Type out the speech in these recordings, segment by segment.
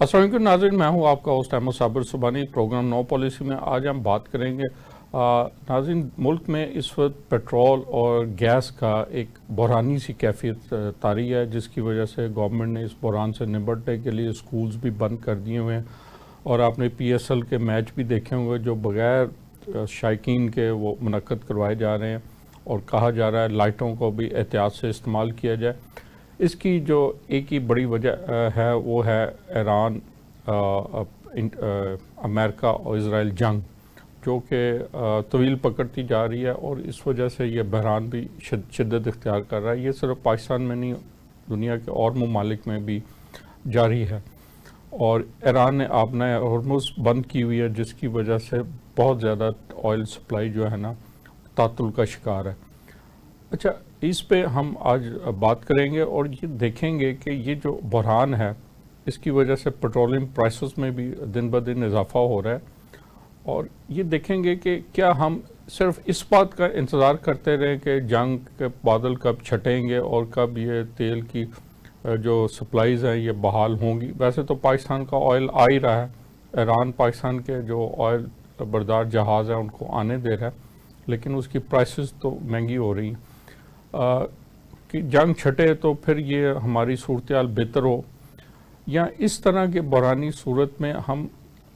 अस्सलाम वालेकुम नाज़रीन, मैं हूं आपका होस्ट अहमद साबिर सुबानी। प्रोग्राम नो पॉलिसी में आज हम बात करेंगे नाज़रीन, मुल्क में इस वक्त पेट्रोल और गैस का एक बहरानी सी कैफियत तारी है, जिसकी वजह से गवर्नमेंट ने इस बहरान से निपटने के लिए स्कूल्स भी बंद कर दिए हुए हैं। और आपने PSL के मैच भी देखे होंगे जो बग़ैर शायकीन के वो मुनक्कद करवाए जा रहे हैं, और कहा जा रहा है लाइटों को भी एहतियात से इस्तेमाल किया जाए। इसकी जो एक ही बड़ी वजह है वो है ईरान, अमेरिका और इसराइल जंग, जो कि तवील पकड़ती जा रही है, और इस वजह से ये बहरान भी शिद्दत इख्तियार कर रहा है। ये सिर्फ पाकिस्तान में नहीं, दुनिया के और ममालिक में भी जारी है। और ईरान ने आपने हॉर्मुज़ बंद की हुई है, जिसकी वजह से बहुत ज़्यादा ऑयल सप्लाई जो है ना तातुल का शिकार है। अच्छा, इस पे हम आज बात करेंगे और ये देखेंगे कि ये जो बहरान है इसकी वजह से पेट्रोलियम प्राइसेस में भी दिन ब दिन इजाफा हो रहा है। और ये देखेंगे कि क्या हम सिर्फ इस बात का इंतज़ार करते रहें कि जंग के बादल कब छटेंगे और कब ये तेल की जो सप्लाईज़ हैं ये बहाल होंगी। वैसे तो पाकिस्तान का ऑयल आ ही रहा है, ईरान पाकिस्तान के जो ऑयल बरदार जहाज़ हैं उनको आने दे रहा है, लेकिन उसकी प्राइसेस तो महंगी हो रही हैं। कि जंग छटे तो फिर ये हमारी सूरत हाल बेहतर हो, या इस तरह के बहरानी सूरत में हम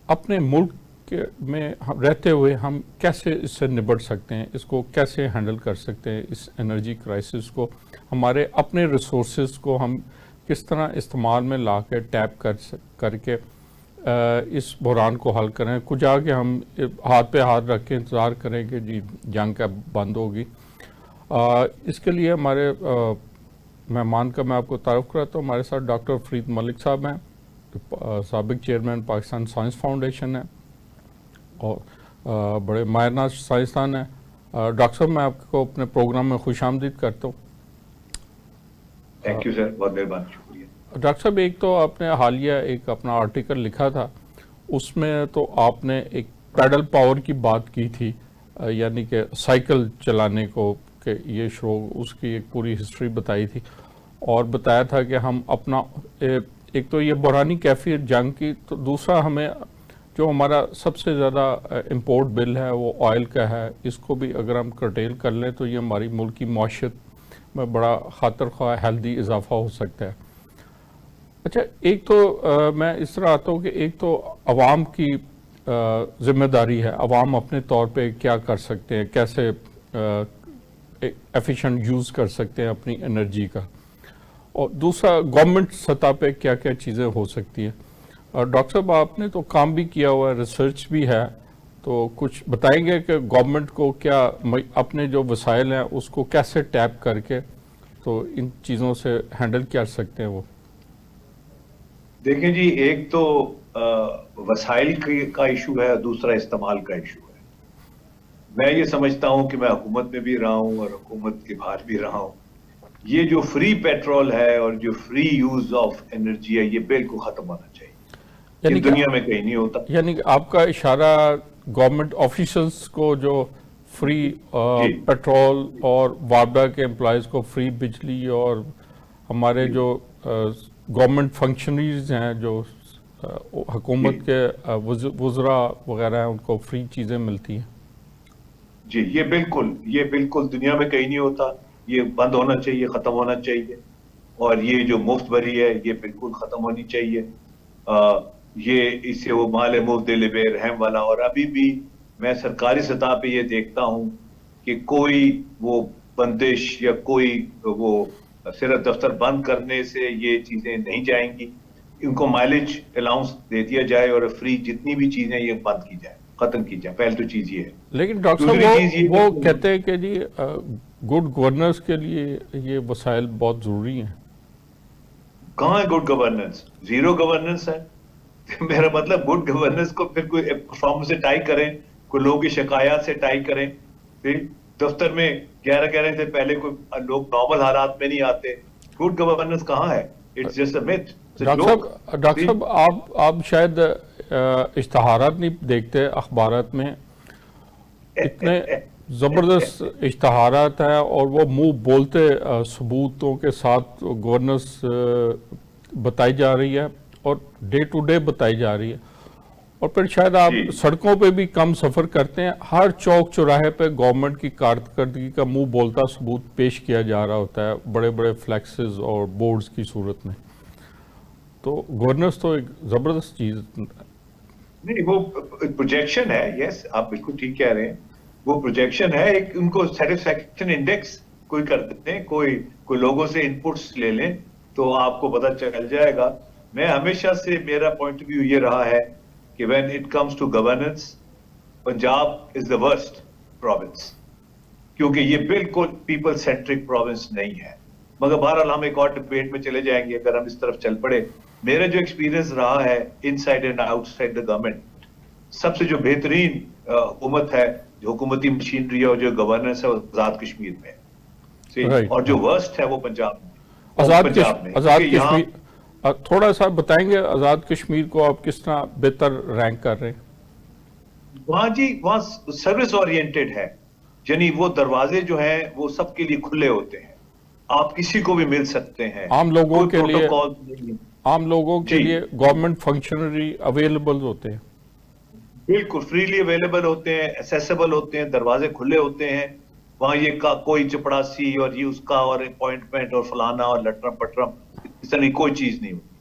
अपने मुल्क के में रहते हुए हम कैसे इससे निपट सकते हैं, इसको कैसे हैंडल कर सकते हैं, इस एनर्जी क्राइसिस को, हमारे अपने रिसोर्सेज को हम किस तरह इस्तेमाल में ला के टैप करके इस बहरान को हल करें। कुछ आगे हम हाथ पे हाथ रख के इंतज़ार करें कि जी जंग कब बंद होगी। इसके लिए हमारे मेहमान का मैं आपको तारुफ कराता हूँ। हमारे साथ डॉक्टर फरीद मलिक साहब हैं, साबिक चेयरमैन पाकिस्तान साइंस फाउंडेशन है और बड़े माहिरनाज साइंसदान हैं। डॉक्टर साहब, मैं आपको अपने प्रोग्राम में खुश आमदीद करता हूँ। थैंक यू सर, बहुत मेहरबानी, शुक्रिया। डॉक्टर साहब, एक तो आपने हालिया एक अपना आर्टिकल लिखा था, उसमें तो आपने एक पैडल पावर की बात की थी, यानी कि साइकिल चलाने को कि ये शो, उसकी एक पूरी हिस्ट्री बताई थी और बताया था कि हम अपना एक तो ये बहरानी कैफियत जंग की, तो दूसरा हमें जो हमारा सबसे ज़्यादा इंपोर्ट बिल है वो ऑयल का है, इसको भी अगर हम कर्टेल कर लें तो ये हमारी मुल्क की मौशत में बड़ा खातर ख्वाह हेल्दी इजाफा हो सकता है। अच्छा, एक तो मैं इस तरह आता हूँ कि एक तो अवाम की ज़िम्मेदारी है, अवाम अपने तौर पे क्या कर सकते हैं, कैसे एफिशिएंट यूज़ कर सकते हैं अपनी एनर्जी का, और दूसरा गवर्नमेंट सतह पे क्या क्या चीज़ें हो सकती हैं। और डॉक्टर साहब, आपने तो काम भी किया हुआ है, रिसर्च भी है, तो कुछ बताएंगे कि गवर्नमेंट को क्या अपने जो वसाइल हैं उसको कैसे टैप करके तो इन चीज़ों से हैंडल कर सकते हैं वो। देखें जी, एक तो वसाइल का इशू है, दूसरा इस्तेमाल का इशू है। मैं ये समझता हूं कि मैं हुकूमत में भी रहा हूं और हुकूमत के बाहर भी रहा हूं। ये जो फ्री पेट्रोल है और जो फ्री यूज ऑफ एनर्जी है, ये बिल्कुल खत्म होना चाहिए। ये दुनिया में कहीं नहीं होता। यानी कि आपका इशारा गवर्नमेंट ऑफिशियल्स को जो फ्री पेट्रोल और वापडा के एम्प्लॉयज़ को फ्री बिजली, और हमारे जो गवर्नमेंट फंक्शनरीज हैं जो हुकूमत के वज़रा वगैरह हैं उनको फ्री चीज़ें मिलती हैं। जी, ये बिल्कुल दुनिया में कहीं नहीं होता। ये बंद होना चाहिए, खत्म होना चाहिए। और ये जो मुफ्त भरी है ये बिल्कुल खत्म होनी चाहिए। ये इससे वो माल मुफ्त दिल बेरहम वाला। और अभी भी मैं सरकारी सतह पे ये देखता हूं कि कोई वो बंदिश या कोई वो सिर्फ दफ्तर बंद करने से ये चीजें नहीं जाएंगी। इनको माइलेज अलाउंस दे दिया जाए और फ्री जितनी भी चीजें ये बंद की जाए, खत्म की जाए। पहले तो चीज ये है। लेकिन डॉक्टर साहब वो कहते हैं कि जी गुड गवर्नेंस के लिए ये वसाइल बहुत जरूरी हैं। कहाँ है गुड गवर्नेंस? जीरो गवर्नेंस है। मेरा मतलब गुड गवर्नेंस को फिर कोई परफॉर्मेंस से टाई करें, कोई लोगों की शिकायत से टाई करें। फिर दफ्तर में 11 से पहले कोई लोग नॉर्मल हालात में नहीं आते। गुड गवर्नेंस कहाँ है? It's just a myth. Doctor साहब, आप शायद इश्तहारात नहीं देखते अखबारात में, इतने ज़बरदस्त इश्तहारात हैं और वो मुंह बोलते सबूतों के साथ गवर्नेंस बताई जा रही है, और डे टू डे बताई जा रही है। और फिर शायद आप जी। सड़कों पे भी कम सफ़र करते हैं, हर चौक चौराहे पे गवर्नमेंट की कारकर्दगी का मुंह बोलता सबूत पेश किया जा रहा होता है, बड़े बड़े फ्लैक्सेस और बोर्ड्स की सूरत में। तो गवर्नेंस तो एक ज़बरदस्त चीज़। नहीं, वो प्रोजेक्शन है। यस, आप बिल्कुल ठीक कह रहे हैं। वो प्रोजेक्शन है, एक उनको सेटिस्फैक्शन इंडेक्स कोई कर देते हैं, कोई लोगों से इनपुट्स ले लें तो आपको पता चल जाएगा। मैं हमेशा से, मेरा पॉइंट ऑफ व्यू ये रहा है कि when it comes to governance, Punjab is the worst province, क्योंकि ये बिल्कुल पीपल सेंट्रिक प्रोविंस नहीं है। मगर बहरहाल हम एक और डिबेट में चले जाएंगे अगर हम इस तरफ चल पड़े। मेरा जो एक्सपीरियंस रहा है inside and outside the government, सबसे जो बेहतरीन हुकूमत है, जो हुकूमती मशीनरी है और जो गवर्नेंस है, वो आजाद कश्मीर में है। Right. और जो वर्स्ट है वो पंजाब में, आज़ाद में। आज़ाद क्योंकि यहाँ कश्मीर, थोड़ा सा बताएंगे आज़ाद कश्मीर को आप किस तरह बेहतर रैंक कर रहे हैं? वहां सर्विस ओरिएंटेड है, यानी वो दरवाजे जो हैं वो सबके लिए खुले होते हैं, आप किसी को भी मिल सकते हैं, आम लोगों के लिए, प्रोटोकॉल नहीं है। आम लोगों के जी। लिए गवर्नमेंट फंक्शनरी अवेलेबल होते हैं। बिल्कुल फ्रीली अवेलेबल होते हैं, एसेसिबल होते हैं, दरवाजे खुले होते हैं। वहां ये कोई चपड़ासी और ये उसका और अपॉइंटमेंट और फलाना और लटरम पटरम, इस तरह की कोई चीज नहीं होती।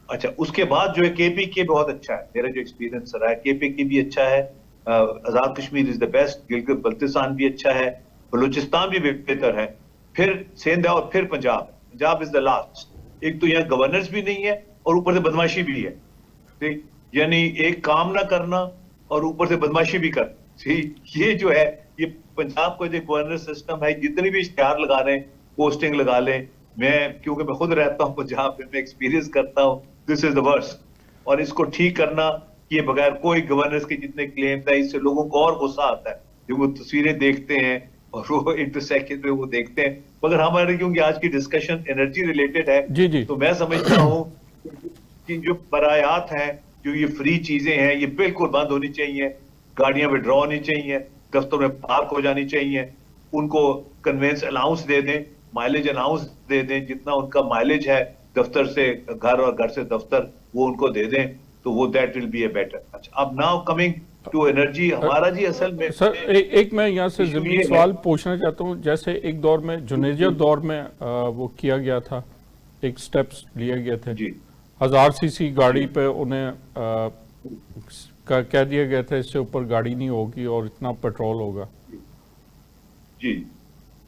अच्छा, उसके बाद जो है केपीके बहुत अच्छा है, मेरा जो एक्सपीरियंस रहा है केपीके भी अच्छा है। Azad Kashmir is the best, Gilgit Baltistan भी अच्छा है, बलूचिस्तान भी बेहतर है, फिर सिंध है और फिर Punjab. Punjab is the last. एक तो यहाँ गवर्नेंस भी नहीं है और ऊपर से बदमाशी भी है, ठीक? यानी एक काम ना करना और ऊपर से बदमाशी भी कर, ये जो है, ये पंजाब का जो गवर्नेंस सिस्टम है, जितने भी इश्तिहार लगा रहे हैं, पोस्टिंग लगा लें, क्योंकि मैं खुद रहता हूँ पंजाब में, मैं एक्सपीरियंस करता हूँ, दिस इज द वर्स्ट। और इसको ठीक करना, ये बगैर कोई गवर्नेंस के जितने क्लेम है, इससे लोगों को और गुस्सा आता है जब वो तस्वीरें देखते हैं और वो इंटरसेक्शन में वो देखते हैं। मगर हमारे, क्योंकि आज की डिस्कशन एनर्जी रिलेटेड है, जी जी। तो मैं समझता हूँ कि जो बरायात हैं, जो ये फ्री चीजें हैं, ये बिल्कुल बंद होनी चाहिए। गाड़ियां विड्रॉ होनी चाहिए, दफ्तर में पार्क हो जानी चाहिए, उनको कन्वेंस अलाउंस दे दें, माइलेज अलाउंस दे दें, जितना उनका माइलेज है दफ्तर से घर और घर से दफ्तर, वो उनको दे दें, तो वो that will be a better. अच्छा, अब नाउ कमिंग टू एनर्जी, हमारा जी असल में सर एक मैं यहाँ से ज़मीनी सवाल पूछना चाहता हूँ। जैसे एक दौर में, जुनेजिया दौर में वो किया गया था, एक स्टेप्स लिए गए थे जी 1000 सीसी गाड़ी पे उन्हें कह दिया गया था इससे ऊपर गाड़ी नहीं होगी और इतना पेट्रोल होगा। जी,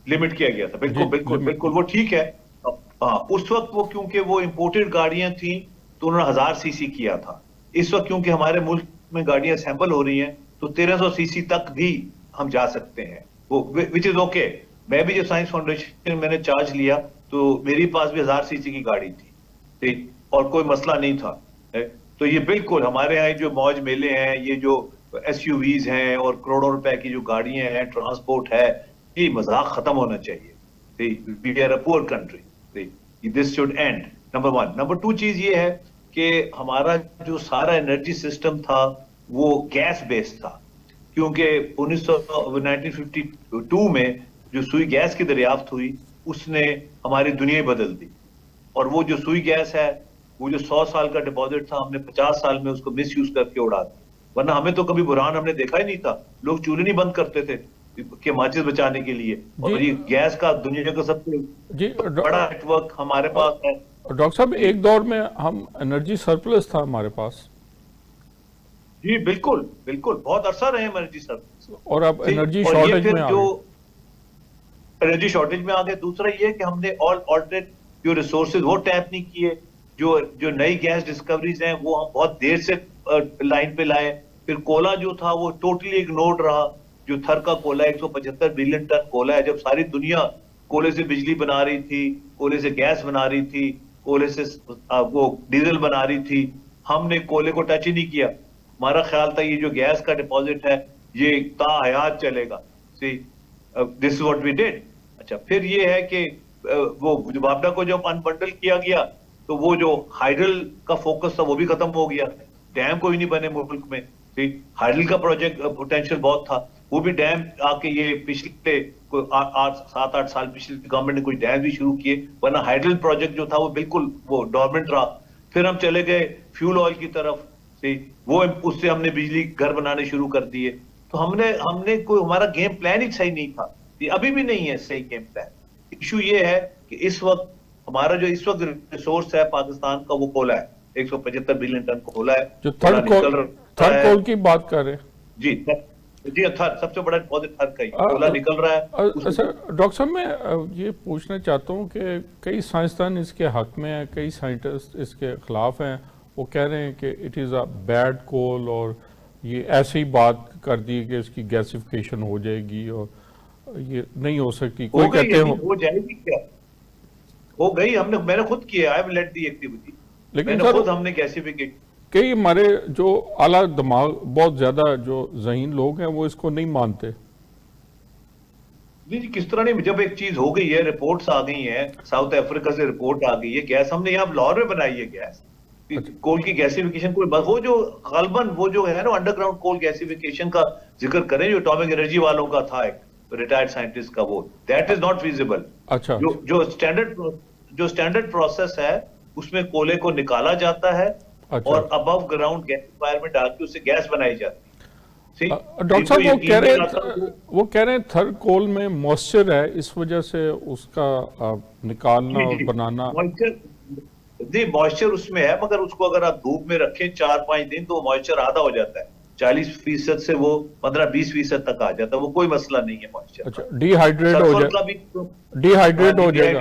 लिमिट किया गया था, बिल्कुल बिल्कुल बिल्कुल, वो ठीक है। हाँ, उस वक्त वो, क्योंकि वो इंपोर्टेड गाड़ियां थी तो उन्होंने 1000 सीसी किया था। इस वक्त क्योंकि हमारे मुल्क में गाड़ियां सैंपल हो रही हैं, तो 1300 सीसी तक भी हम जा सकते हैं, वो विच इज ओके। मैं भी जो साइंस फाउंडेशन मैंने चार्ज लिया, तो मेरे पास भी 1000 सीसी की गाड़ी थी, ठीक, और कोई मसला नहीं था। तो ये बिल्कुल हमारे यहाँ जो मौज मेले हैं, ये जो एसयूवीज हैं और करोड़ों रुपए की जो गाड़ियां हैं, ट्रांसपोर्ट है, ये मजाक खत्म होना चाहिए। We are a poor country, this should end, number 1। Number 2 चीज ये है कि हमारा जो सारा एनर्जी सिस्टम था वो गैस बेस्ड था, क्योंकि 1952 में जो सुई गैस की दरियाफ्त हुई, उसने हमारी दुनिया ही बदल दी। और वो जो सुई गैस है, वो जो 100 साल का डिपॉजिट था, हमने 50 साल में उसको मिस यूज करके उड़ा दिया। वरना हमें तो कभी बुरहान हमने देखा ही नहीं था, लोग चूल्हे नहीं बंद करते थे कि माचिस बचाने के लिए। और ये गैस का दुनिया का सबसे बड़ा नेटवर्क हमारे पास है। डॉक्टर साहब, एक दौर में हम एनर्जी सरप्लस था हमारे पास। जी बिल्कुल बिल्कुल, बहुत अरसा रहे एनर्जी सरप्लस, और अब एनर्जी शॉर्टेज में एनर्जी शॉर्टेज में आ गए। दूसरा ये कि हमने ऑल्टरनेट जो रिसोर्सेज वो टैप नहीं किए, जो नई गैस डिस्कवरीज हैं वो हम बहुत देर से लाइन पे लाए। फिर कोला जो था वो टोटली इग्नोर्ड रहा। जो थर का कोला 175 बिलियन टन कोला है, जब सारी दुनिया कोले से बिजली बना रही थी, कोले से गैस बना रही थी, कोले से वो डीजल बना रही थी, हमने कोले को टच ही नहीं किया। हमारा ख्याल था ये जो गैस का डिपॉजिट है ये ताहयात चलेगा। This is what we did. अच्छा, फिर ये है कि वो वापडा को जब अनबंडल किया गया, तो वो जो हाइडल का फोकस था वो भी खत्म हो गया। डैम कोई नहीं बने मुल्क में, ठीक। हाइडल का प्रोजेक्ट पोटेंशियल बहुत था, वो भी डैम आके ये पिछले 7-8 साल पिछली गवर्नमेंट ने कोई डैम भी शुरू किए, वरना हाइडल प्रोजेक्ट जो था वो बिल्कुल वो डोरमेंट रहा। फिर हम चले गए फ्यूल ऑयल की तरफ से, वो उससे हमने बिजली घर बनाने शुरू कर दिए। तो हमने कोई हमारा गेम प्लान ही सही नहीं था, ये अभी भी नहीं है सही गेम प्लान। इशू ये है कि इस वक्त हमारा जो इस वक्त रिसोर्स है पाकिस्तान का वो कोयला है, 175 बिलियन टन कोयला है। जो कोयला निकल रहा थर्ड है कोल की बात कर रहे हैं जी। जी थर सबसे बड़ा डिपॉजिट थर का ही कोयला निकल रहा है। अच्छा डॉक्टर साहब, मैं ये पूछना चाहता हूँ कि कई साइंसदान इसके हक में हैं, कई साइंटिस्ट इसके खिलाफ हैं। वो कह रहे हैं कि इट इज़ अ बैड कोल, और ये ऐसे ही बात कर दी कि इसकी गैसिफिकेशन हो जाएगी और ये नहीं हो सकती। कोई कहते हो जाएगी क्या? हो गई, मैंने खुद किया, I have led the activity, लेकिन मैंने खुद हमने गैसिफिकेशन। कई हमारे जो आला दिमाग बहुत ज्यादा जो ज़हीन लोग हैं वो इसको नहीं मानते। नहीं जी, किस तरह नहीं, जब एक चीज हो गई है, रिपोर्ट्स आ गई हैं, साउथ अफ्रीका से रिपोर्ट आ गई है, गैस हमने यहाँ लाहौर में बनाई है गैस। अच्छा। कोल की गैसिफिकेशन कोई वो जो गलबन वो जो है ना अंडरग्राउंड कोल गैसिफिकेशन का जिक्र करें, जो एटॉमिक एनर्जी वालों का था एक रिटायर्ड साइंटिस्ट का, वो दैट इज नॉट फीजिबल। अच्छा। जो स्टैंडर्ड प्रोसेस है उसमें कोयले को निकाला जाता है। अच्छा। और अबव ग्राउंड गैसिफायर में डाल के उससे गैस बनाई जाती है। डॉक्टर साहब वो कह रहे हैं थर्ड कोल में मॉइस्चर है, इस वजह से उसका निकालना और बनाना। मॉइस्चर उसमें है, मगर उसको अगर आप धूप में रखें 4-5 दिन तो मॉइस्चर आधा हो जाता है, 40% से वो 15-20% तक आ जाता है, वो कोई मसला नहीं है मॉइस्चर। अच्छा, डिहाइड्रेट हो जाएगा। डिहाइड्रेट हो जाएगा।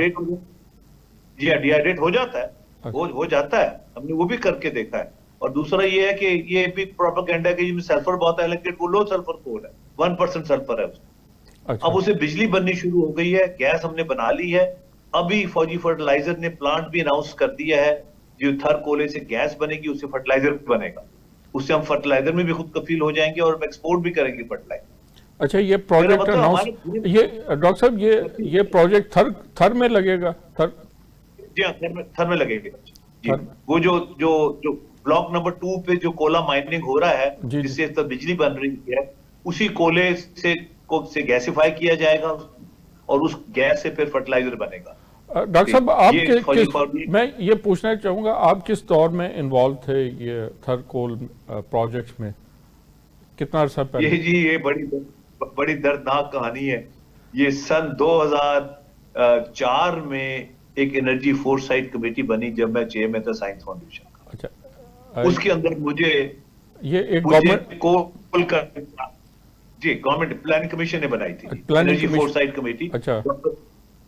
जी हाँ, डिहाइड्रेट हो जाता है। अच्छा। हो जाता है, हमने वो भी करके देखा है। और दूसरा ये है कि ये भी प्रोपेगेंडा है कि जिसमें सल्फर बहुत है, लेकिन वो लो सल्फर कोल है, 1% सल्फर है उसमें। अच्छा। अब उसे बिजली बननी शुरू हो गई है, गैस हमने बना ली है। अभी फौजी फर्टिलाइजर ने प्लांट भी अनाउंस कर दिया है, जो थर कोले से गैस बनेगी उससे फर्टिलाइजर बनेगा, उससे हम फर्टिलाइजर में भी खुद कफील हो जाएंगे और एक्सपोर्ट भी करेंगे फर्टिलाइजर। अच्छा, ये प्रोजेक्ट अनाउंस, ये डॉक्टर साहब ये प्रोजेक्ट थर में लगेगा? जी हाँ, थर में लगेगा जी। वो जो ब्लॉक नंबर 2 पे जो कोला माइनिंग हो रहा है, जिससे तो बिजली बन रही है, उसी कोले से गैसिफाई किया जाएगा और उस गैस से फिर फर्टिलाइजर बनेगा। डॉक्टर साहब, आप मैं ये पूछना चाहूंगा, आप किस दौर में इन्वॉल्व थे ये थर कोल प्रोजेक्ट में, कितना अरसा पहले? ये बड़ी दर्दनाक कहानी है। ये सन 2004 में एक एनर्जी फोरसाइट कमेटी बनी, जब मैं चेयरमैन था साइंस फाउंडेशन का। अच्छा। उसके अंदर मुझे एक गवर्नमेंट कोल का जी गवर्नमेंट प्लानिंग कमीशन ने बनाई थी, एनर्जी फोरसाइट कमेटी। अच्छा।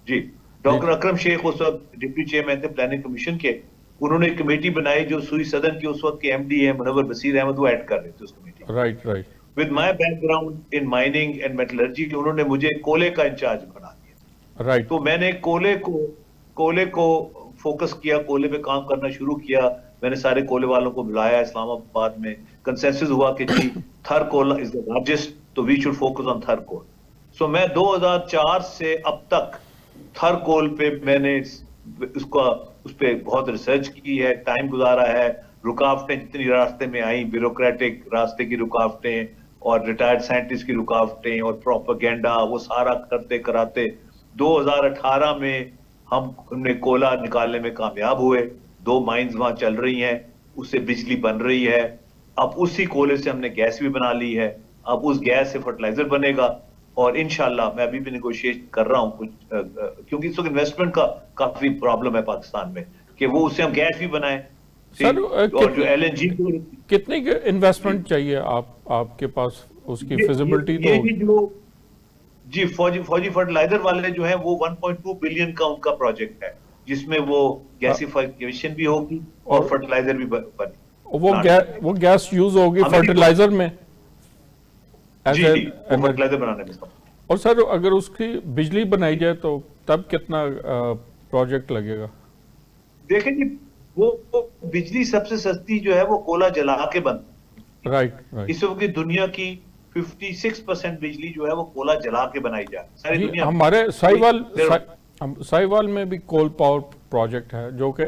जी, डॉक्टर अकरम शेख उस वक्त डिप्टी चेयरमैन थे प्लानिंग कमीशन के। उन्होंने एक कमेटी बनाई, जो सुई सदन के उस वक्त के एमडी है मुनव्वर बसीर अहमद, वो ऐड कर रहे थे उस committee. Right. With my background in mining and metallurgy, उन्होंने मुझे कोले का इंचार्ज बना दिया। राइट। तो मैंने कोले को फोकस किया, कोले पे काम करना शुरू किया। मैंने सारे कोले वालों को बुलाया इस्लामाबाद में, कंसेंसस हुआ कि जी थर कोल इज द लार्जेस्ट, तो वी शुड फोकस ऑन थर कोल। सो मैं 2004 से अब तक थर कोल पे मैंने उस पे बहुत रिसर्च की है, टाइम गुजारा है। रुकावटें जितनी रास्ते में आई, ब्यूरोक्रेटिक रास्ते की रुकावटें और रिटायर्ड साइंटिस्ट की रुकावटें और प्रोपेगेंडा, वो सारा करते कराते 2018 में हमने कोला निकालने में कामयाब हुए। 2 माइंस वहां चल रही हैं, उससे बिजली बन रही है। अब उसी कोयले से हमने गैस भी बना ली है, अब उस गैस से फर्टिलाइजर बनेगा। और इंशाल्लाह मैं अभी भी नेगोशिएट कर रहा हूं कुछ, क्योंकि इस वक्त इन्वेस्टमेंट का काफी प्रॉब्लम है पाकिस्तान में, कि वो उससे हम गैस भी बनाएं। सर, और जो LNG कितनी इन्वेस्टमेंट चाहिए आपके पास, उसकी फिजिबिलिटी? तो ये जो जी फौजी फर्टिलाइजर वाले जो हैं, वो 1.2 बिलियन का उनका प्रोजेक्ट है, जिसमें वो गैसिफिकेशन भी होगी और फर्टिलाइजर भी बनेगी। वो गैस यूज होगी फर्टिलाइजर में, फर्टिलाइजर बनाने में। और सर, अगर उसकी बिजली बनाई जाए तो तब कितना प्रोजेक्ट लगेगा? देखें जी, वो बिजली सबसे सस्ती जो है वो कोला जला के बनती। राइट। इस वक्त दुनिया की 56% बिजली जो है वो कोला जला के बनाई जाती है सारी दुनिया। हमारे साहिवाल में भी कोल पावर प्रोजेक्ट है, जो कि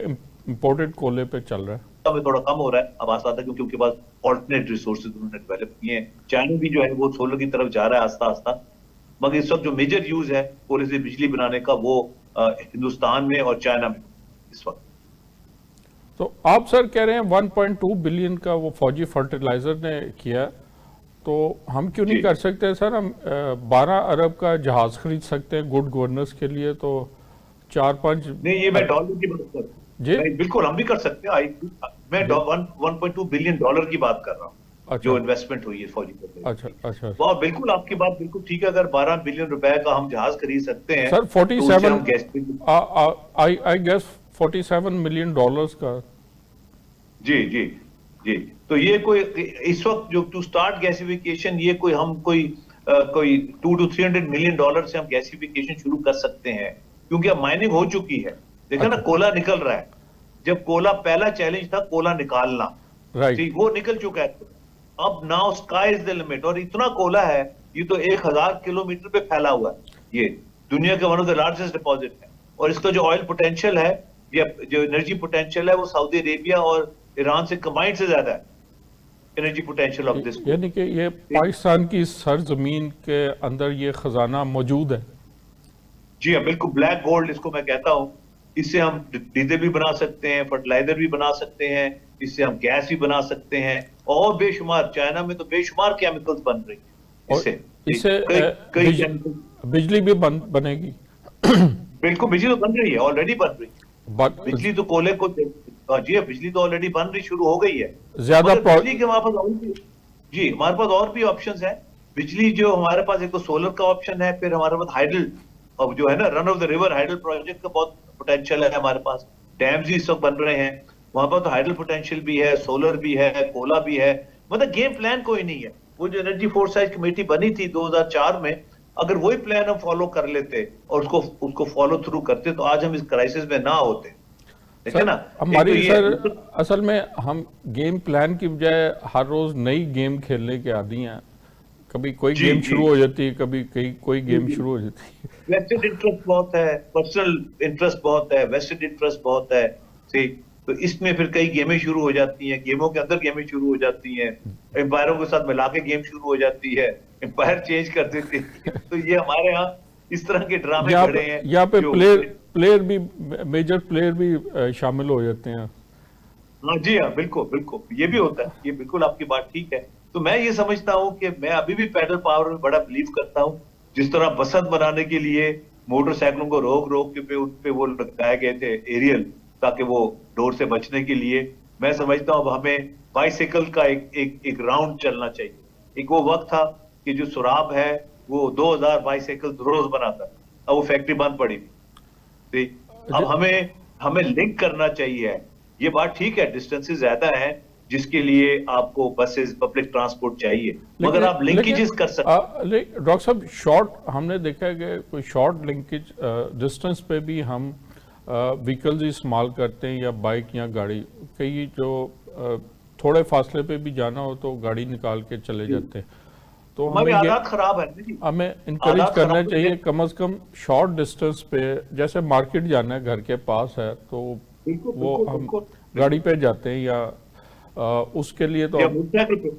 इंपोर्टेड कोले पे चल रहा है। में थोड़ा कम हो रहा है, अब आस्ता क्योंकि उनके पास ऑल्टरनेट रिसोर्सेज उन्होंने डेवलप किए हैं। चाइना भी जो है वो सोलर की तरफ जा रहा है आस्ता आस्ता, मगर इस वक्त जो मेजर यूज है कोले से बिजली बनाने का, वो हिंदुस्तान में और चाइना में इस वक्त। तो आप सर कह रहे हैं 1.2 बिलियन का वो फौजी फर्टिलाइजर ने किया, तो हम क्यों नहीं जी कर सकते सर? हम 12 अरब का जहाज खरीद सकते हैं गुड गवर्नेंस के लिए, तो 4-5 नहीं, ये मैं डॉलर की बात कर रहा हूँ। जी। मैं बिल्कुल हम भी कर सकते हैं। मैं जी 1.2 बिलियन डॉलर की बात कर रहा हूँ अच्छा जो इन्वेस्टमेंट हुई है फौजी अच्छा फर्टिलाइजर की। अच्छा वो बिल्कुल आपकी बात बिल्कुल ठीक है। अगर 12 बिलियन रुपए का हम जहाज खरीद सकते हैं सर। तो उससे 47 हम guess. I guess 47 million dollars का। जी जी जी। तो ये कोई इस वक्त जो टू स्टार्ट गैसिफिकेशन, ये कोई हम कोई 200 to 300 मिलियन डॉलर से हम गैसिफिकेशन शुरू कर सकते हैं, क्योंकि अब माइनिंग हो चुकी है। देखा ना, अच्छा कोला निकल रहा है। जब कोला, पहला चैलेंज था कोला निकालना, राइट। ठीक, वो निकल चुका है। अब now sky is the limit. और इतना कोला है, ये तो 1000 किलोमीटर पे फैला हुआ है। ये दुनिया का one of the largest deposit है। और इसका जो ऑयल पोटेंशियल है, या जो एनर्जी पोटेंशियल है, वो सऊदी अरेबिया और ईरान से कंबाइंड से ज्यादा है, एनर्जी पोटेंशियल ऑफ दिस यानी कि ये पाकिस्तान की सरजमीन के अंदर ये खजाना मौजूद है। जी हाँ, बिल्कुल ब्लैक गोल्ड इसको मैं कहता हूँ। इससे हम डीजल भी बना सकते हैं, फर्टिलाइजर भी बना सकते हैं, इससे हम गैस भी बना सकते हैं, और बेशुमार, चाइना में तो बेशुमार केमिकल्स बन रही है और इससे। इससे कई कई केमिकल। बिजली भी बनेगी। बिल्कुल, बिजली तो बन रही है, ऑलरेडी बन रही है। बट बिजली तो कोयले को, जी हाँ, बिजली तो ऑलरेडी बन रही, शुरू हो गई है। ज्यादा मगर बिजली के हमारे पास और भी, जी हमारे पास और भी ऑप्शंस हैं। बिजली जो हमारे पास, एक तो सोलर का ऑप्शन है, फिर हमारे पास हाइडल, अब जो है ना run of the river hydel project का बहुत पोटेंशियल है हमारे पास। डैम्स भी इस वक्त बन रहे हैं, वहां पर तो हाइडल पोटेंशियल भी है, सोलर भी है, कोला भी है। मतलब गेम प्लान कोई नहीं है। वो जो एनर्जी फोरसाइट कमेटी बनी थी 2004 में, अगर वही प्लान हम फॉलो कर लेते और उसको उसको फॉलो थ्रू करते, तो आज हम इस क्राइसिस में ना होते। ठीक है सर ना। एक तो हमारी ये, सर असल में हम गेम प्लान की बजाय हर रोज नई गेम खेलने के आदी हैं। कभी कोई जी गेम जी शुरू हो जाती है, कभी कहीं कोई गेम जी। शुरू हो जाती है। वेस्टेड इंटरेस्ट बहुत है, पर्सनल इंटरेस्ट बहुत है, वेस्टेड इंटरेस्ट बहुत है। ठीक, तो इसमें फिर कई गेमें शुरू हो जाती हैं, गेमों के अंदर गेमें शुरू हो जाती हैं, एम्पायरों के साथ मिला के गेम शुरू हो जाती है, एम्पायर चेंज कर देते हैं। तो ये हमारे यहाँ इस तरह के ड्रामे घड़े हैं यहाँ पे जो। प्लेयर भी, मेजर प्लेयर भी शामिल हो जाते हैं। हाँ जी हाँ, बिल्कुल बिल्कुल, ये भी होता है। ये बिल्कुल आपकी बात ठीक है। तो मैं ये समझता हूँ कि मैं अभी भी पैडल पावर में बड़ा बिलीव करता हूँ। जिस तरह बसंत बनाने के लिए मोटरसाइकिलों को रोक रोक के पे उन पे वो लगाए गए थे एरियल, ताकि वो डोर से बचने के लिए, मैं समझता हूँ अब हमें बाइसाइकिल का एक राउंड चलना चाहिए। एक वो वक्त था कि जो सुराब है वो 2000 बाइसाइकिल रोज बनाता, अब वो फैक्ट्री बंद पड़ी थी। ठीक, अब हमें हमें लिंक करना चाहिए। ये बात ठीक है, डिस्टेंसेस ज्यादा है, जिसके लिए आपको बसेस, पब्लिक ट्रांसपोर्ट चाहिए, मगर आप लिंकेजेस कर सकते। डॉक्टर साहब, शॉर्ट हमने देखा है कि कोई शॉर्ट लिंकेज डिस्टेंस पे भी हम व्हीकल्स इस्तेमाल करते हैं, या बाइक या गाड़ी। कई जो थोड़े फासले पे भी जाना हो तो गाड़ी निकाल के चले जाते हैं। तो हमारी हमें आदत खराब है। हमें इंकरेज आदत करना खराब चाहिए है। कम से कम शॉर्ट डिस्टेंस पे। जैसे मार्केट जाना है, घर के पास है, तो बिल्कुल वो बिल्कुल हम बिल्कुल। गाड़ी पे जाते हैं, या उसके लिए तो या मोटरसाइकिल पे,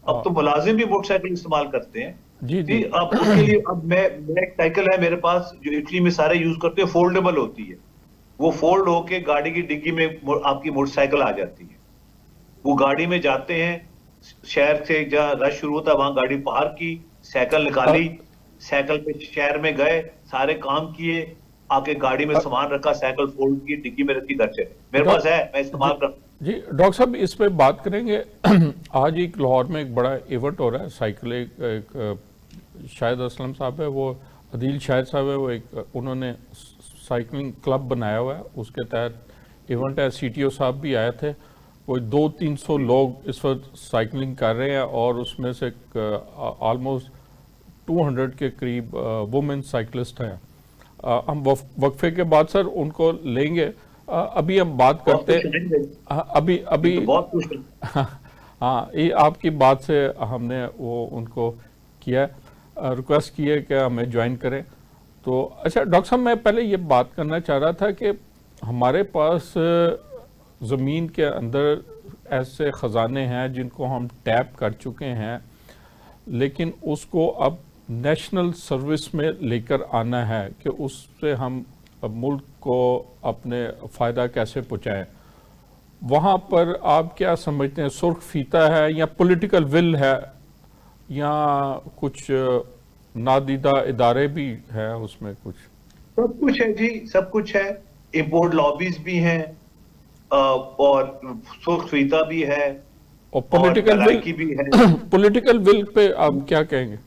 अब तो मुलाजिम भी मोटरसाइकिल इस्तेमाल करते हैं। जी जी जी, अब उसके लिए, अब मैं एक साइकिल है मेरे पास जो इटली में सारे यूज करते हैं, फोल्डेबल होती है। वो फोल्ड होके गाड़ी की डिग्गी में आपकी मोटरसाइकिल आ जाती है। वो गाड़ी में जाते हैं, शहर से जहाँ रश शुरू होता है वहां गाड़ी पार्क की, साइकिल निकाली, साइकिल पे शहर में गए, सारे काम किए, आके गाड़ी में सामान रखा, साइकिल फोल्ड की, डिग्गी में रखी, घर से मेरे पास है, मैं इस्तेमाल कर। जी डॉक्टर साहब, इस पे बात करेंगे। आज एक लाहौर में एक बड़ा इवेंट हो रहा है साइकिल, एक शाहिद असलम साहब है, वो अदील शाहिद साहब है, वो एक उन्होंने साइकिलिंग क्लब बनाया हुआ है, उसके तहत इवेंट है। CTO साहब भी आए थे। कोई 200-300 लोग इस वक्त साइकिलिंग कर रहे हैं, और उसमें से ऑलमोस्ट 200 के करीब वुमेन साइकिलिस्ट हैं। हम वक्फे के बाद सर उनको लेंगे। अभी हम बात करते हैं, अभी बहुत खुश। हाँ, ये आपकी बात से हमने वो उनको किया, रिक्वेस्ट की है कि हमें ज्वाइन करें। तो अच्छा डॉक्टर साहब, मैं पहले ये बात करना चाह रहा था कि हमारे पास ज़मीन के अंदर ऐसे ख़जाने हैं जिनको हम टैप कर चुके हैं, लेकिन उसको अब नेशनल सर्विस में लेकर आना है कि उससे हम मुल्क को अपने फ़ायदा कैसे पहुँचाएँ। वहाँ पर आप क्या समझते हैं, सुर्ख फीता है या पॉलिटिकल विल है या कुछ नादीदा इदारे भी हैं उसमें कुछ? सब कुछ है जी, सब कुछ है। इंपोर्ट लॉबीज भी हैं, और सुर्ख फीता भी है, और और पॉलिटिकल विल, नलायकी भी है। पॉलिटिकल विल पे आप क्या कहेंगे?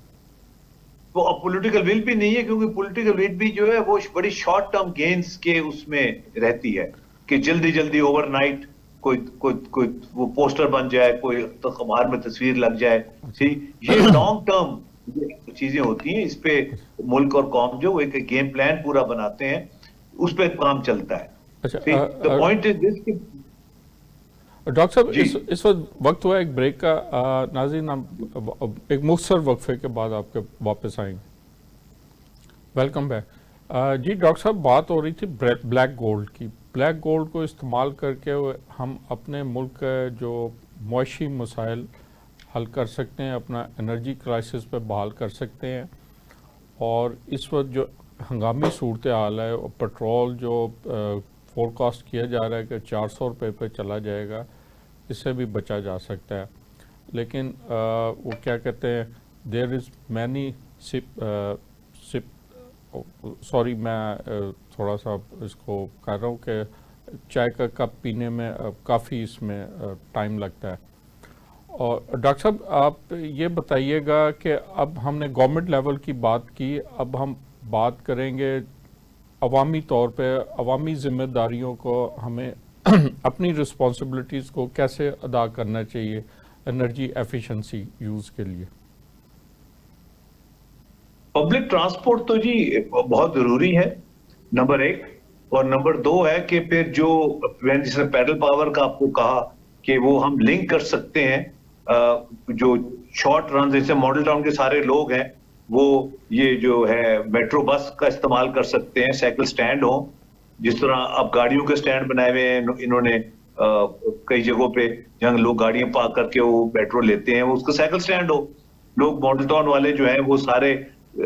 वो अब पॉलिटिकल विल भी नहीं है, क्योंकि पॉलिटिकल विल भी जो है वो बड़ी शॉर्ट टर्म गेन्स के उसमें रहती है, कि जल्दी जल्दी ओवरनाइट कोई कोई कोई वो पोस्टर बन जाए, कोई तो अखबार में तस्वीर लग जाए। सी, ये लॉन्ग टर्म चीजें होती हैं। इस पे मुल्क और कौम जो एक गेम प्लान पूरा बनाते हैं, उस पे काम चलता है। अच्छा, the point is this. Doctor साहब, जी, इस वक्त हुआ एक ब्रेक का। नाज़रीन, हम एक मुख्तसर वक्फे के बाद आपके वापस आएंगे। Welcome back. जी डॉक्टर साहब, बात हो रही थी ब्लैक गोल्ड की। ब्लैक गोल्ड को इस्तेमाल करके हम अपने मुल्क के जो मुआशी मसाइल हल कर सकते हैं, अपना एनर्जी क्राइसिस पे बहाल कर सकते हैं। और इस वक्त जो हंगामी सूरत हाल है, और पेट्रोल जो फोरकास्ट किया जा रहा है कि 400 रुपये पे चला जाएगा, इससे भी बचा जा सकता है। लेकिन वो क्या कहते हैं, there is many ship sorry, मैं थोड़ा सा इसको कर रहा हूँ कि चाय का कप पीने में काफ़ी इसमें टाइम लगता है। और डॉक्टर साहब, आप ये बताइएगा कि अब हमने गवर्नमेंट लेवल की बात की, अब हम बात करेंगे अवामी तौर पे, अवामी ज़िम्मेदारियों को हमें अपनी रिस्पॉन्सिबिलिटीज़ को कैसे अदा करना चाहिए एनर्जी एफिशिएंसी यूज़ के लिए। पब्लिक ट्रांसपोर्ट तो जी बहुत जरूरी है, नंबर एक। और नंबर दो है कि फिर जो मैंने जिसने पैडल पावर का आपको कहा कि वो हम लिंक कर सकते हैं, जो शॉर्ट रन, जैसे मॉडल टाउन के सारे लोग हैं वो ये जो है मेट्रो बस का इस्तेमाल कर सकते हैं। साइकिल स्टैंड हो, जिस तरह अब गाड़ियों के स्टैंड बनाए हुए हैं इन्होंने कई जगहों पे, जहां लोग गाड़ियां पार्क करके वो मेट्रो लेते हैं, वो उसका साइकिल स्टैंड हो। लोग मॉडल टाउन वाले जो है वो सारे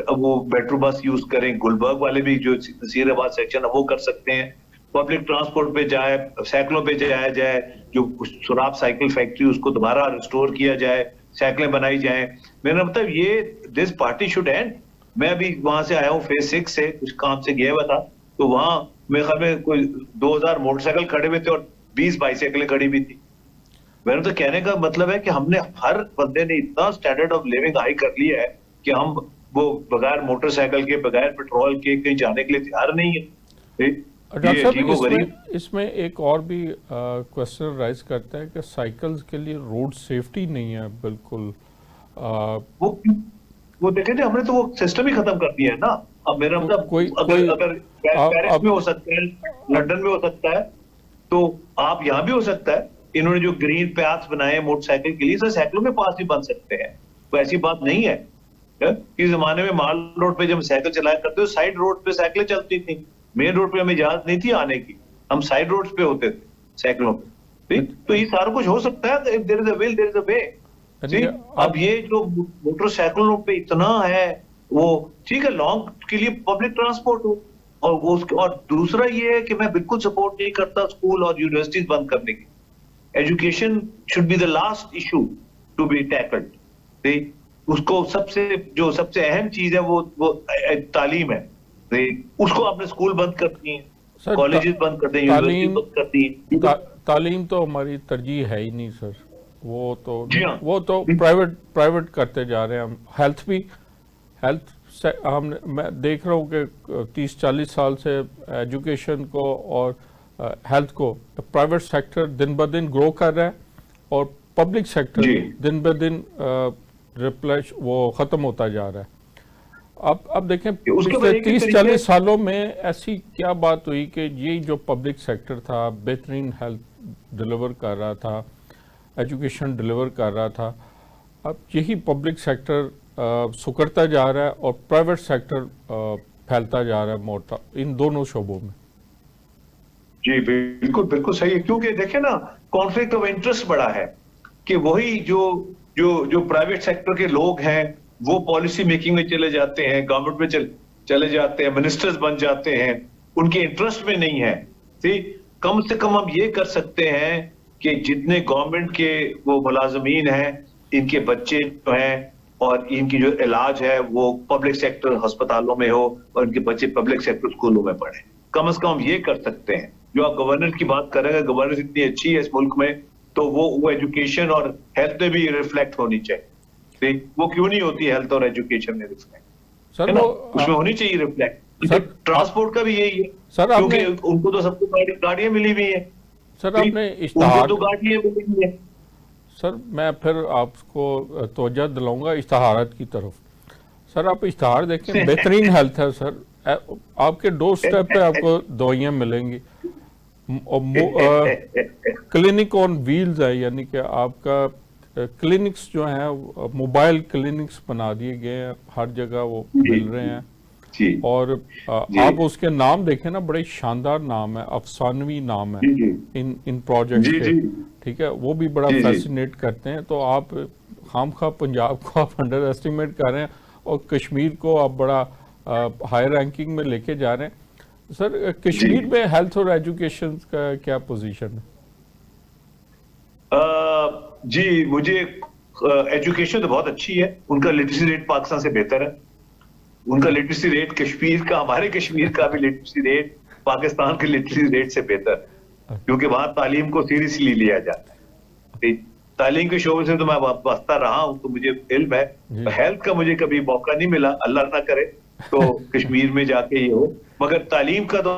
अब वो मेट्रो बस यूज करें। गुलबर्ग वाले भी जो नसीराबाद सेक्शन है वो कर सकते हैं। पब्लिक ट्रांसपोर्ट पे जाए, साइकिलों पे जाया जाए, जो सुराब साइकिल फैक्ट्री उसको दोबारा रिस्टोर किया जाए, साइकिलें बनाई जाए। मेरा मतलब ये दिस पार्टी शुड एंड। मैं अभी वहां से आया हूँ फेज 6 से, कुछ काम से गया हुआ था, तो वहां मेरे ख्याल में कोई 2000 मोटरसाइकिल खड़े हुए थे और 20 बाइसाइकिलें खड़ी हुई थी। मेरा तो कहने का मतलब है कि हमने, हर बंदे ने इतना स्टैंडर्ड ऑफ लिविंग हाई कर लिया है कि हम वो बगैर मोटरसाइकिल के, बगैर पेट्रोल के कहीं जाने के लिए तैयार नहीं है। डॉक्टर ये साहब, अजीबोगरीब। इसमें एक और भी क्वेश्चन राइज करता है कि साइकिल्स के लिए रोड सेफ्टी नहीं है बिल्कुल। वो वो देखे थे हमने, तो वो सिस्टम ही खत्म कर दिया है ना। अब मेरा मतलब, कोई अगर कोई अगर पेरिस अब में हो सकता है, लंदन में हो सकता है, तो आप यहाँ भी हो सकता है। इन्होंने जो ग्रीन पाथ बनाए हैं मोटरसाइकिल के लिए, सर साइकिलों में पास भी बन सकते हैं, कोई ऐसी बात नहीं है। इस जमाने में माल रोड पे जब हम साइकिल चलाया करते, साइड रोड पे साइकिलें चलती थी, मेन रोड पे हमें इजाजत नहीं थी आने की, हम साइड रोड पे होते थे साइकिलों पे। ठीक, तो ये सारा कुछ हो सकता है, there is a will there is a way. यानी अब ये जो मोटरसाइकिलों पे इतना है, वो ठीक है लॉन्ग के लिए पब्लिक ट्रांसपोर्ट हो, और वो और दूसरा ये है कि मैं बिल्कुल सपोर्ट नहीं करता स्कूल और यूनिवर्सिटीज बंद करने की। Education should be the last issue to be tackled. उसको सबसे अहम चीज है वो तालीम है। उसको आपने स्कूल बंद कर दिए, सर, कॉलेजेस बंद कर दिए, यूनिवर्सिटी तालीम बंद कर दी। तालीम तो हमारी तरजीह है ही नहीं सर। जी हाँ, वो तो प्राइवेट करते जा रहे हैं हम। हेल्थ भी, हेल्थ से हम, मैं देख रहा हूँ कि 30-40 साल से एजुकेशन को और हेल्थ को प्राइवेट सेक्टर दिन ब दिन ग्रो कर रहा है, और पब्लिक सेक्टर जी दिन ब दिन रिप्लेस वो ख़त्म होता जा रहा है। अब देखें, उसके पिछले वजह के 30-40 तरीके। सालों में ऐसी क्या बात हुई कि ये जो पब्लिक सेक्टर था, बेहतरीन हेल्थ डिलीवर कर रहा था, एजुकेशन डिलीवर कर रहा था, अब यही पब्लिक सेक्टर सुकड़ता जा रहा है और प्राइवेट सेक्टर फैलता जा रहा है मोटा इन दोनों शोबों में। जी बिल्कुल बिल्कुल सही है, क्योंकि देखे ना, कॉन्फ्लिक्ट ऑफ इंटरेस्ट बड़ा है कि वही जो जो जो प्राइवेट सेक्टर के लोग हैं वो पॉलिसी मेकिंग में चले जाते हैं, गवर्नमेंट में चले जाते हैं, मिनिस्टर्स बन जाते हैं, उनके इंटरेस्ट में नहीं है। ठीक, कम से कम हम ये कर सकते हैं कि जितने गवर्नमेंट के वो मुलाजमीन हैं, इनके बच्चे जो हैं और इनकी जो इलाज है वो पब्लिक सेक्टर अस्पतालों में हो और इनके बच्चे पब्लिक सेक्टर स्कूलों में पढ़े। कम से कम ये कर सकते हैं। जो आप गवर्नेंस की बात कर रहे हैं, गवर्नेंस इतनी अच्छी है इस मुल्क में, तो वो एजुकेशन और हेल्थ में भी रिफ्लेक्ट होनी चाहिए। वो क्यों नहीं होती हेल्थ और एजुकेशन में रिफ्लेक्ट? सर है ना, वो उसमें होनी चाहिए रिफ्लेक्ट। सर ट्रांसपोर्ट का भी यही है, सर क्योंकि आपने उनको तो सबको गाड़ियां मिली हुई है। सर आपने उनको इश्तहार तो गाड़ियां मिली हुई है। सर मैं फिर आपको तवज्जो दिलाऊंगा इश्तहारात की तरफ। सर आप इश्तहार देखें, बेहतरीन हेल्थ है सर, आपके डोर स्टेप पे आपको दवाइयाँ मिलेंगी, क्लिनिक ऑन व्हील्स है, यानी कि आपका क्लिनिक्स जो हैं मोबाइल क्लिनिक्स बना दिए गए हैं, हर जगह वो मिल रहे हैं। जी और जी आप उसके नाम देखें ना, बड़े शानदार नाम है, अफसानवी नाम है जी इन प्रोजेक्ट्स जी के, जी ठीक है, वो भी बड़ा जी जी फैसिनेट करते हैं। तो आप खामखा पंजाब को आप अंडर एस्टिमेट कर रहे हैं और कश्मीर को आप बड़ा हाई रैंकिंग में लेके जा रहे हैं। सर कश्मीर में हेल्थ और एजुकेशन का क्या पोजीशन है? जी, मुझे एजुकेशन तो बहुत अच्छी है। उनका लिटरेसी रेट पाकिस्तान से बेहतर है। उनका लिटरेसी रेट कश्मीर का, हमारे कश्मीर का भी लिटरेसी रेट पाकिस्तान के लिटरेसी रेट से बेहतर है, क्योंकि वहां तालीम को सीरियसली लिया जाता है। ठीक? तालीम के शोबे से तो मैं वास्ता रहा हूं, तो मुझे इल्म है। हेल्थ का मुझे कभी मौका नहीं मिला, अल्लाह ना करे तो कश्मीर में जाके ये हो, मगर तालीम का तो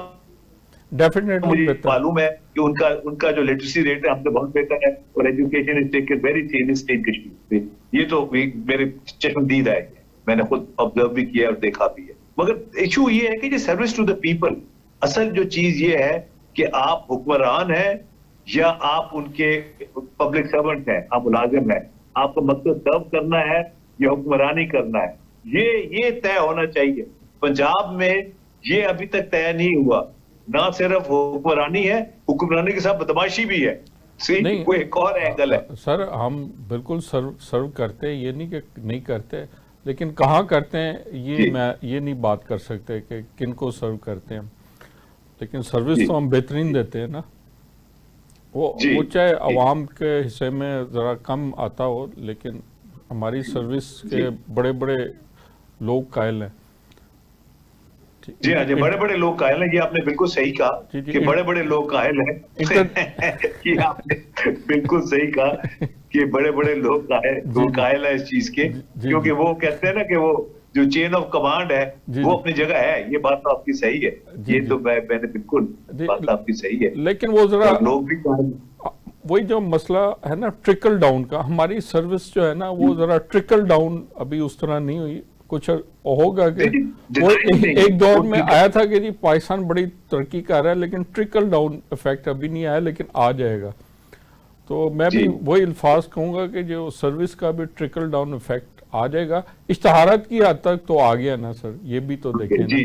डेफिनेटली मुझे बेहतर। मालूम है कि उनका जो लिटरेसी रेट है हमसे बहुत बेहतर है, और education is taken very seriously in Kashmir. ये तो मेरे चश्मदीद है, मैंने खुद ऑब्जर्व भी किया और देखा भी है। मगर इशू ये है कि जो सर्विस टू द पीपल, असल जो चीज ये है कि आप हुक्मरान हैं या आप उनके पब्लिक सर्वेंट हैं, आप मुलाजिम हैं, आपको मकसद सर्व करना है या हुक्मरानी करना है, ये तय होना चाहिए। पंजाब में ये अभी तक तय नहीं हुआ। ना सिर्फ हुक्मरानी है, हुक्मरानी के साथ बदमाशी भी है। नहीं, वो एक और एंगल है। सर हम बिल्कुल सर्व करते हैं, ये नहीं कि नहीं करते, लेकिन कहाँ करते हैं ये मैं ये नहीं बात कर सकते कि किन को सर्व करते हैं, लेकिन सर्विस तो हम बेहतरीन देते हैं ना। वो चाहे अवाम के हिस्से में ज़रा कम आता हो, लेकिन हमारी सर्विस के बड़े बड़े लोग कायल हैं। जी हाँ जी, बड़े बड़े लोग कायल हैं। ये आपने बिल्कुल सही कहा कि बड़े बड़े लोग कायल हैं। ये आपने बिल्कुल सही कहा कि बड़े बड़े लोग कायल है इस चीज के, क्योंकि वो कहते हैं ना कि वो जो चेन ऑफ कमांड है वो अपनी जगह है। ये बात तो आपकी सही है, ये तो मैंने बिल्कुल बात आपकी सही है, लेकिन वो जरा लोग भी वही जो मसला है ना ट्रिकल डाउन का, हमारी सर्विस जो है ना वो जरा ट्रिकल डाउन अभी उस तरह नहीं हुई। कुछ होगा कि वो एक दौर में आया था कि जी पाकिस्तान बड़ी तरक्की कर रहा है, लेकिन ट्रिकल डाउन इफेक्ट अभी नहीं आया, लेकिन आ जाएगा। तो मैं भी वही अल्फाज कहूंगा कि जो सर्विस का भी ट्रिकल डाउन इफेक्ट आ जाएगा। इश्तहारात की हद तक तो आ गया ना सर, ये भी तो देखें ना। जी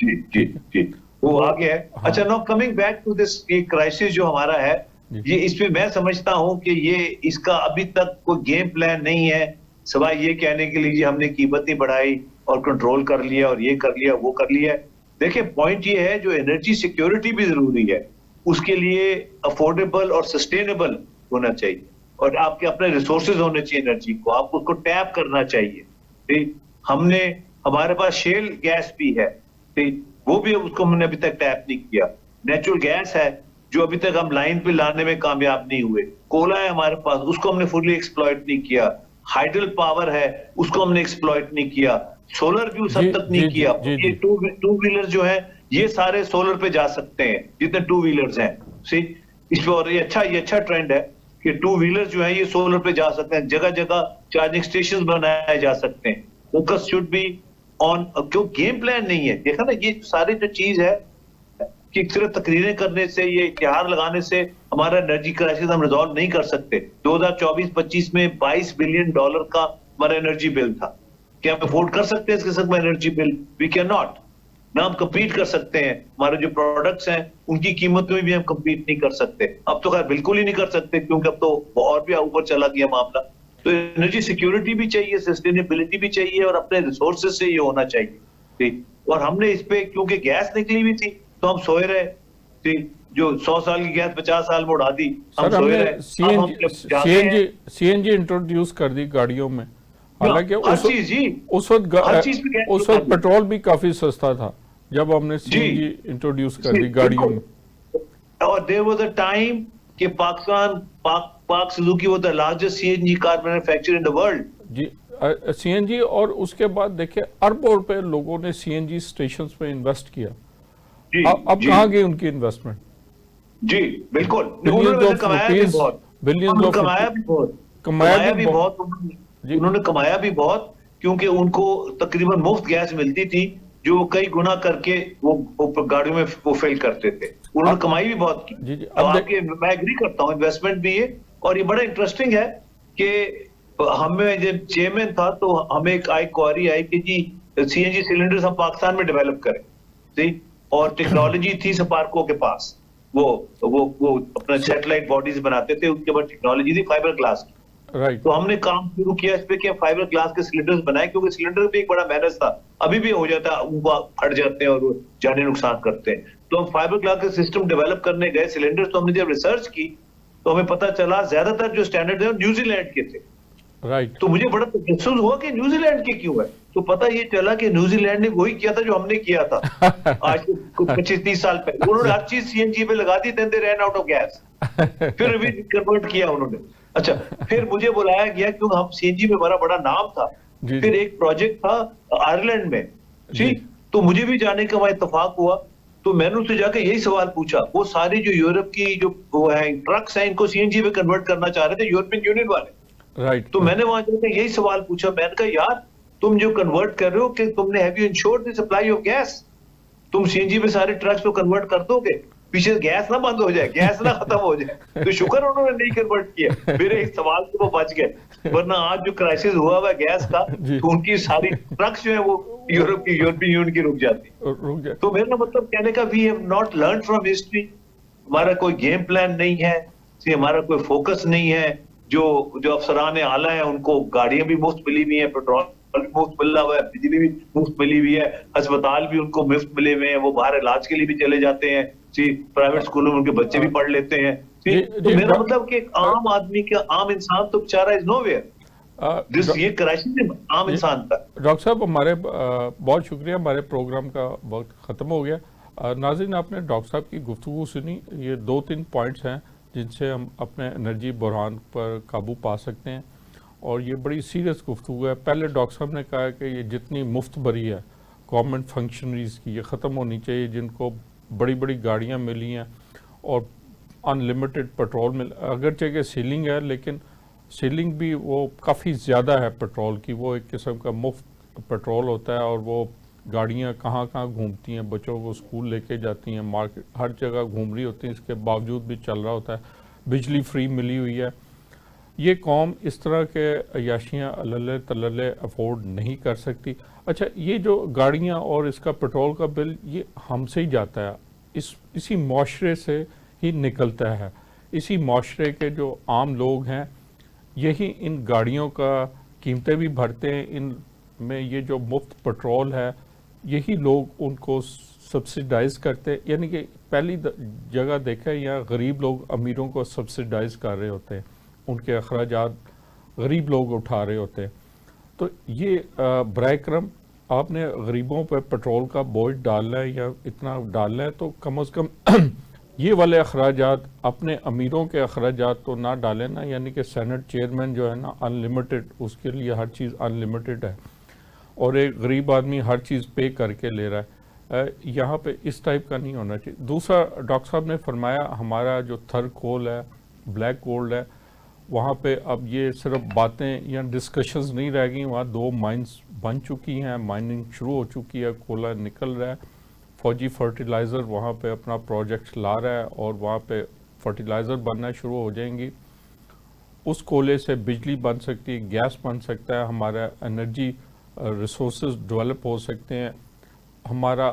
जी जी जी वो आ गया है। अच्छा, now coming back to this crisis जो हमारा है, ये इसमें मैं समझता हूं कि ये इसका अभी तक कोई गेम प्लान नहीं है, सिवाय ये कहने के लिए हमने कीमत नहीं बढ़ाई और कंट्रोल कर लिया और ये कर लिया वो कर लिया। देखिए पॉइंट ये है, जो एनर्जी सिक्योरिटी भी जरूरी है, उसके लिए अफोर्डेबल और सस्टेनेबल होना चाहिए, और आपके अपने रिसोर्सेज होने चाहिए एनर्जी को, आपको उसको टैप करना चाहिए। ठीक, हमारे पास शेल गैस भी है, ठीक, वो भी उसको हमने अभी तक टैप नहीं किया। नेचुरल गैस है जो अभी तक हम लाइन पे लाने में कामयाब नहीं हुए। कोयला है हमारे पास, उसको हमने फुली एक्सप्लॉइट नहीं किया। हाइडल पावर है, उसको हमने एक्सप्लॉइट नहीं किया। सोलर भी उस हद तक नहीं किया। ये टू व्हीलर जो है ये सारे सोलर पे जा सकते हैं, जितने टू व्हीलर्स हैं। इस पे, और ये अच्छा ट्रेंड है कि टू व्हीलर जो है ये सोलर पे जा सकते हैं। जगह जगह चार्जिंग स्टेशन बनाए जा सकते हैं। फोकस शुड बी ऑन, क्यों गेम प्लान नहीं है। देखा ना, ये सारी जो चीज है कि सिर्फ तकरीरें करने से, ये इश्तिहार लगाने से हमारा एनर्जी क्राइसिस हम रिजॉल्व नहीं कर सकते। 2024-25 में $22 बिलियन का हमारा एनर्जी बिल था। क्या हम अफोर्ड कर सकते हैं इस किस्म का energy bill? We can not. ना हम कम्पीट कर सकते हैं, हमारे जो प्रोडक्ट्स हैं उनकी कीमत में भी हम कम्पीट नहीं कर सकते। अब तो खैर बिल्कुल ही नहीं कर सकते, क्योंकि अब तो और भी ऊपर चला गया मामला। तो एनर्जी सिक्योरिटी भी चाहिए, सस्टेनेबिलिटी भी चाहिए, और अपने रिसोर्सेज से ये होना चाहिए। ठीक, और हमने इस पे क्योंकि गैस निकली हुई थी तो हम सोए रहे। ठीक, जो 100 साल की गैस 50 साल में उड़ा दी, हम सर सोए हमने रहे। अब हम जब जागे हैं, सीएनजी इंट्रोड्यूस कर दी गाड़ियों में, हालांकि हर चीज जी, उस वक्त हर चीज पे गैस उस उड़ा वक्त दी। पेट्रोल भी काफी सस्ता था जब हमने जी सीएनजी इंट्रोड्यूस कर जी, दी गाड़ियों बिल्कुल। में। और देयर वाज अ टाइम कि Pakistan, Pak Suzuki was the largest CNG car manufacturer in the world. जी, सीएनजी, और उसके बाद देखिए अरबों रुपए लोगों ने सीएनजी स्टेशंस पे इन्वेस्ट किया। जी अब जी कहाँ गई उनकी इन्वेस्टमेंट? जी, बिल्कुल। उन्होंने बिलियंस वैसे ऑफ कमाया भी रुपीस, बहुत, बिलियंस ऑफ कमाया रुपीस भी बहुत, कमाया भी कमाया भी बहुत। बहुत उन्होंने। जी उन्होंने कमाया भी बहुत, क्योंकि उनको तकरीबन मुफ्त गैस मिलती थी, जो वो कई गुना करके वो गाड़ियों में वो फिल करते थे। उन्होंने अब कमाई भी बहुत की। जी जी तो अब आपके, मैं एग्री करता हूँ, इन्वेस्टमेंट भी है। और ये बड़ा इंटरेस्टिंग है कि हमें जब चेयरमैन था तो हमें एक क्वारी आई कि जी सीएनजी सिलेंडर्स हम पाकिस्तान में डेवलप करें, ठीक। और टेक्नोलॉजी थी सपार्को के पास, वो वो अपना सैटेलाइट बॉडीज बनाते थे, उनके पास टेक्नोलॉजी थी फाइबर ग्लास की। राइट तो हमने काम शुरू किया इस पे कि फाइबर ग्लास के सिलेंडर्स बनाए, क्योंकि सिलेंडर भी एक बड़ा मेहनत था, अभी भी हो जाता है, उनको फट जाते हैं और वो जाने नुकसान करते हैं। तो हम फाइबर ग्लास के सिस्टम डेवलप करने गए सिलेंडर्स। तो हमने जब रिसर्च की तो हमें पता चला ज्यादातर जो स्टैंडर्ड है न्यूजीलैंड के थे। राइट तो मुझे बड़ा तजस्सुस हुआ कि न्यूजीलैंड के क्यों है। तो पता ये चला कि न्यूजीलैंड ने वही किया था जो हमने किया था आज से 25-30 साल पहले। उन्होंने हर चीज सीएनजी पे लगा दी, then they ran out of gas, फिर भी कन्वर्ट किया उन्होंने। अच्छा, फिर मुझे बुलाया गया क्योंकि हम सीएनजी में हमारा बड़ा नाम था। जी फिर जी एक प्रोजेक्ट था आयरलैंड में, जी ठीक। तो मुझे भी जाने का वहां इत्तेफाक हुआ। तो मैंने उससे जाकर यही सवाल पूछा, वो सारी जो यूरोप की जो वो है ट्रक्स हैं, इनको सीएनजी में कन्वर्ट करना चाह रहे थे यूरोपियन यूनियन वाले। राइट तो मैंने वहां जाकर यही सवाल पूछा, मैंने कहा यार तुम जो कन्वर्ट कर रहे हो, कि तुमने have you insured the supply of gas? तुम सीएनजी में सारे ट्रक्स को कन्वर्ट कर दोगे, पीछे गैस ना बंद हो जाए, गैस ना खत्म हो जाए। तो शुक्र उन्होंने नहीं कन्वर्ट किया, मेरे इस सवाल से वो बच गए। वरना आज जो क्राइसिस हुआ हुआ है गैस का, जी तो उनकी सारी ट्रक्स जो है वो यूरोप की, यूरोपियन यूनियन की रुक जाती। रुक जाए। तो मेरा मतलब कहने का, we have not learn from history. हमारा कोई गेम प्लान नहीं है, हमारा कोई फोकस नहीं है। जो जो अफसरान आला है उनको गाड़ियां भी मुफ्त मिली हुई है, पेट्रोल भी मुफ्त मिल रहा हुआ है, बिजली भी मुफ्त मिली हुई है, अस्पताल भी उनको मुफ्त मिले हुए हैं, वो बाहर इलाज के लिए भी चले जाते हैं, प्राइवेट स्कूलों में उनके बच्चे भी पढ़ लेते हैं। जी तो जी मेरा मतलब कि एक आम आदमी का, आम इंसान तो बेचारा इज नोवेयर। दिस, ये क्राइसिस है आम इंसान का। डॉक्टर साहब हमारे बहुत शुक्रिया, हमारे प्रोग्राम का वक्त ख़त्म हो गया। नाज़रीन, आपने डॉक्टर साहब की गुफ्तगू सुनी। ये 2-3 पॉइंट्स हैं जिनसे हम अपने एनर्जी बहरान पर काबू पा सकते हैं, और ये बड़ी सीरियस गुफ्तगू है। पहले डॉक्टर साहब ने कहा कि ये जितनी मुफ्त भरी है गवर्नमेंट फंक्शनरीज़ की, ये ख़त्म होनी चाहिए, जिनको बड़ी बड़ी गाड़ियाँ मिली हैं और अनलिमिटेड पेट्रोल मिल, अगरचे कि सीलिंग है, लेकिन सीलिंग भी वो काफ़ी ज़्यादा है पेट्रोल की, वो एक किस्म का मुफ्त पेट्रोल होता है, और वो गाड़ियाँ कहाँ कहाँ घूमती हैं, बच्चों को स्कूल लेके जाती हैं, मार्केट हर जगह घूम रही होती हैं, इसके बावजूद भी चल रहा होता है, बिजली फ्री मिली हुई है। ये कौम इस तरह के अयाशियाँ अल्ले तल्ले अफोर्ड नहीं कर सकती। अच्छा, ये जो गाड़ियाँ और इसका पेट्रोल का बिल, ये हमसे ही जाता है, इसी माशरे से ही निकलता है। इसी माशरे के जो आम लोग हैं यही इन गाड़ियों का कीमतें भी भरते हैं। इन में ये जो मुफ्त पेट्रोल है, यही लोग उनको सब्सिडाइज करते हैं। यानी कि पहली जगह देखा है, यहाँ गरीब लोग अमीरों को सब्सिडाइज कर रहे होते हैं, उनके अखराजात गरीब लोग उठा रहे होते हैं। तो ये बराए करम आपने गरीबों पर पेट्रोल का बोझ डालना है या इतना डालना है, तो कम अज़ कम ये वाले अखराजात अपने अमीरों के अखराजात तो ना डालें ना। यानी कि सेनेट चेयरमैन जो है ना, अनलिमिटेड, उसके लिए हर चीज़ अनलिमिटेड है, और एक गरीब आदमी हर चीज़ पे करके ले रहा है। यहाँ पे इस टाइप का नहीं होना चाहिए। दूसरा, डॉक्टर साहब ने फरमाया हमारा जो थर्ड कोल है, ब्लैक गोल्ड है, वहाँ पे अब ये सिर्फ बातें या डिस्कशंस नहीं रह गई, वहाँ 2 माइंस बन चुकी हैं, माइनिंग शुरू हो चुकी है, कोयला निकल रहा है। फौजी फर्टिलाइज़र वहाँ पे अपना प्रोजेक्ट ला रहा है, और वहाँ पे फर्टिलाइज़र बनना शुरू हो जाएंगी। उस कोयले से बिजली बन सकती है, गैस बन सकता है, हमारा एनर्जी रिसोर्सेज डेवलप हो सकते हैं, हमारा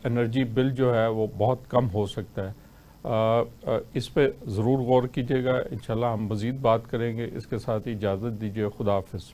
एनर्जी बिल जो है वो बहुत कम हो सकता है। इस पे ज़रूर गौर कीजिएगा। इंशाल्लाह हम मज़ीद बात करेंगे। इसके साथ ही इजाज़त दीजिए। खुदा हाफ़िज़।